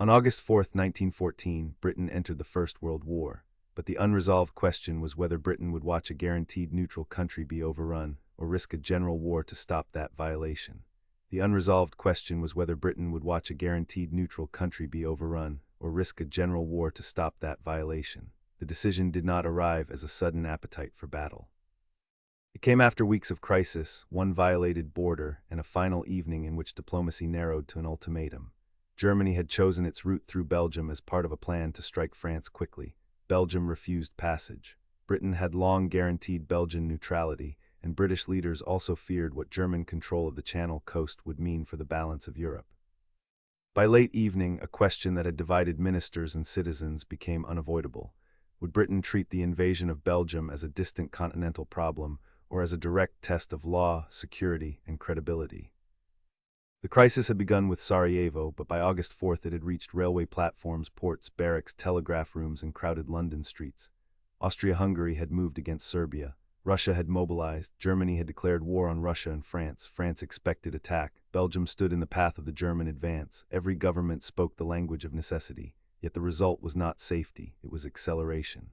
On August 4, 1914, Britain entered the First World War, but the unresolved question was whether Britain would watch a guaranteed neutral country be overrun or risk a general war to stop that violation. The unresolved question was whether Britain would watch a guaranteed neutral country be overrun or risk a general war to stop that violation. The decision did not arrive as a sudden appetite for battle. It came after weeks of crisis, one violated border, and a final evening in which diplomacy narrowed to an ultimatum. Germany had chosen its route through Belgium as part of a plan to strike France quickly. Belgium refused passage. Britain had long guaranteed Belgian neutrality, and British leaders also feared what German control of the Channel coast would mean for the balance of Europe. By late evening, a question that had divided ministers and citizens became unavoidable. Would Britain treat the invasion of Belgium as a distant continental problem, or as a direct test of law, security, and credibility? The crisis had begun with Sarajevo, but by August 4th it had reached railway platforms, ports, barracks, telegraph rooms, and crowded London streets. Austria-Hungary had moved against Serbia. Russia had mobilized. Germany had declared war on Russia and France. France expected attack. Belgium stood in the path of the German advance. Every government spoke the language of necessity. Yet the result was not safety, it was acceleration.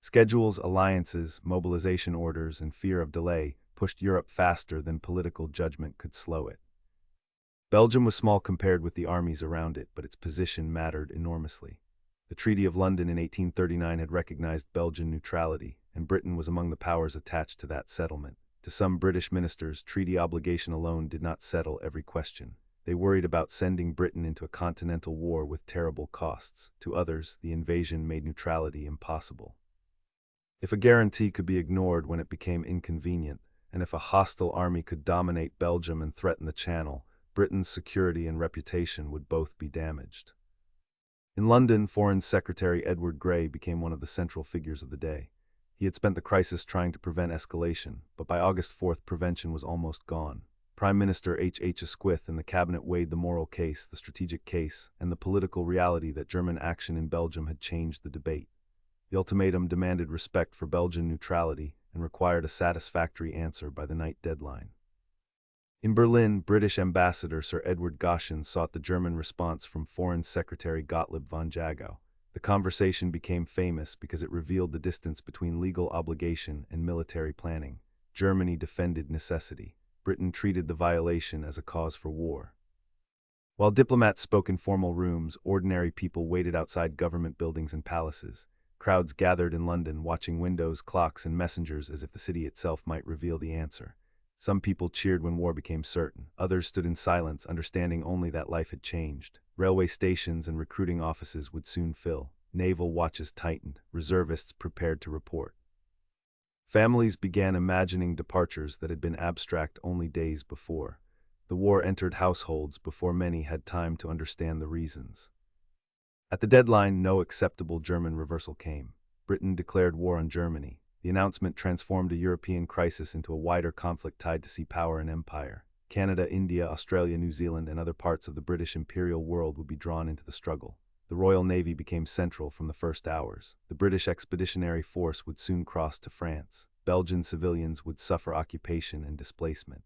Schedules, alliances, mobilization orders, and fear of delay pushed Europe faster than political judgment could slow it. Belgium was small compared with the armies around it, but its position mattered enormously. The Treaty of London in 1839 had recognized Belgian neutrality, and Britain was among the powers attached to that settlement. To some British ministers, treaty obligation alone did not settle every question. They worried about sending Britain into a continental war with terrible costs. To others, the invasion made neutrality impossible. If a guarantee could be ignored when it became inconvenient, and if a hostile army could dominate Belgium and threaten the Channel, Britain's security and reputation would both be damaged. In London, Foreign Secretary Edward Grey became one of the central figures of the day. He had spent the crisis trying to prevent escalation, but by August 4th prevention was almost gone. Prime Minister H. Asquith and the cabinet weighed the moral case, the strategic case, and the political reality that German action in Belgium had changed the debate. The ultimatum demanded respect for Belgian neutrality and required a satisfactory answer by the night deadline. In Berlin, British Ambassador Sir Edward Goschen sought the German response from Foreign Secretary Gottlieb von Jagow. The conversation became famous because it revealed the distance between legal obligation and military planning. Germany defended necessity. Britain treated the violation as a cause for war. While diplomats spoke in formal rooms, ordinary people waited outside government buildings and palaces. Crowds gathered in London, watching windows, clocks, and messengers as if the city itself might reveal the answer. Some people cheered when war became certain. Others stood in silence, understanding only that life had changed. Railway stations and recruiting offices would soon fill. Naval watches tightened. Reservists prepared to report. Families began imagining departures that had been abstract only days before. The war entered households before many had time to understand the reasons. At the deadline, no acceptable German reversal came. Britain declared war on Germany. The announcement transformed a European crisis into a wider conflict tied to sea power and empire. Canada, India, Australia, New Zealand, and other parts of the British imperial world would be drawn into the struggle. The Royal Navy became central from the first hours. The British Expeditionary Force would soon cross to France. Belgian civilians would suffer occupation and displacement.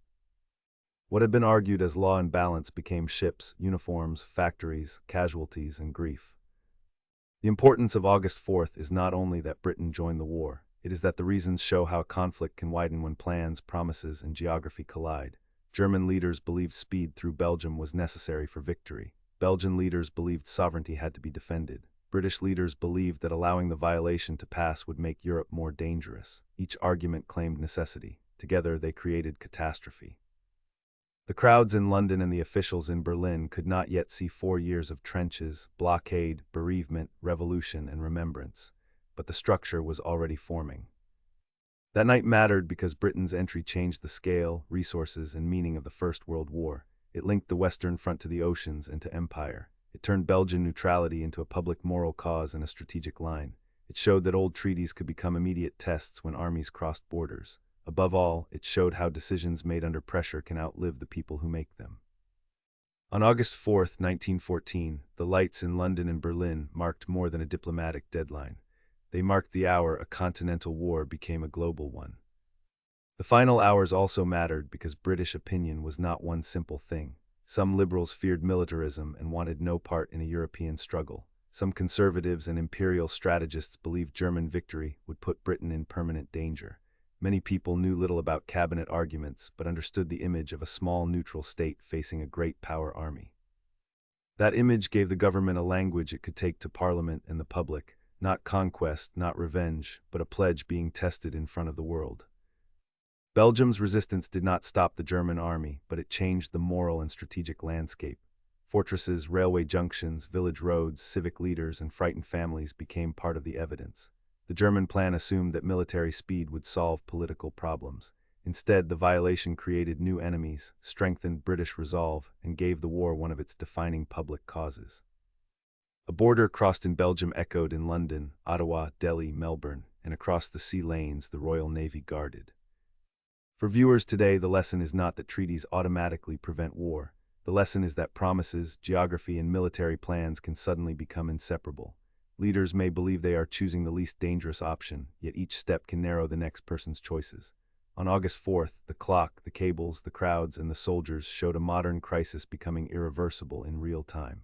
What had been argued as law and balance became ships, uniforms, factories, casualties, and grief. The importance of August 4th is not only that Britain joined the war, it is that the reasons show how conflict can widen when plans, promises, and geography collide. German leaders believed speed through Belgium was necessary for victory. Belgian leaders believed sovereignty had to be defended. British leaders believed that allowing the violation to pass would make Europe more dangerous. Each argument claimed necessity. Together, they created catastrophe. The crowds in London and the officials in Berlin could not yet see 4 years of trenches, blockade, bereavement, revolution, and remembrance, but the structure was already forming. That night mattered because Britain's entry changed the scale, resources, and meaning of the First World War. It linked the Western Front to the oceans and to empire. It turned Belgian neutrality into a public moral cause and a strategic line. It showed that old treaties could become immediate tests when armies crossed borders. Above all, it showed how decisions made under pressure can outlive the people who make them. On August 4th, 1914, the lights in London and Berlin marked more than a diplomatic deadline. They marked the hour a continental war became a global one. The final hours also mattered because British opinion was not one simple thing. Some liberals feared militarism and wanted no part in a European struggle. Some conservatives and imperial strategists believed German victory would put Britain in permanent danger. Many people knew little about cabinet arguments, but understood the image of a small neutral state facing a great power army. That image gave the government a language it could take to Parliament and the public, not conquest, not revenge, but a pledge being tested in front of the world. Belgium's resistance did not stop the German army, but it changed the moral and strategic landscape. Fortresses, railway junctions, village roads, civic leaders, and frightened families became part of the evidence. The German plan assumed that military speed would solve political problems. Instead, the violation created new enemies, strengthened British resolve, and gave the war one of its defining public causes. A border crossed in Belgium echoed in London, Ottawa, Delhi, Melbourne, and across the sea lanes the Royal Navy guarded. For viewers today, the lesson is not that treaties automatically prevent war. The lesson is that promises, geography, and military plans can suddenly become inseparable. Leaders may believe they are choosing the least dangerous option, yet each step can narrow the next person's choices. On August 4th, the clock, the cables, the crowds, and the soldiers showed a modern crisis becoming irreversible in real time.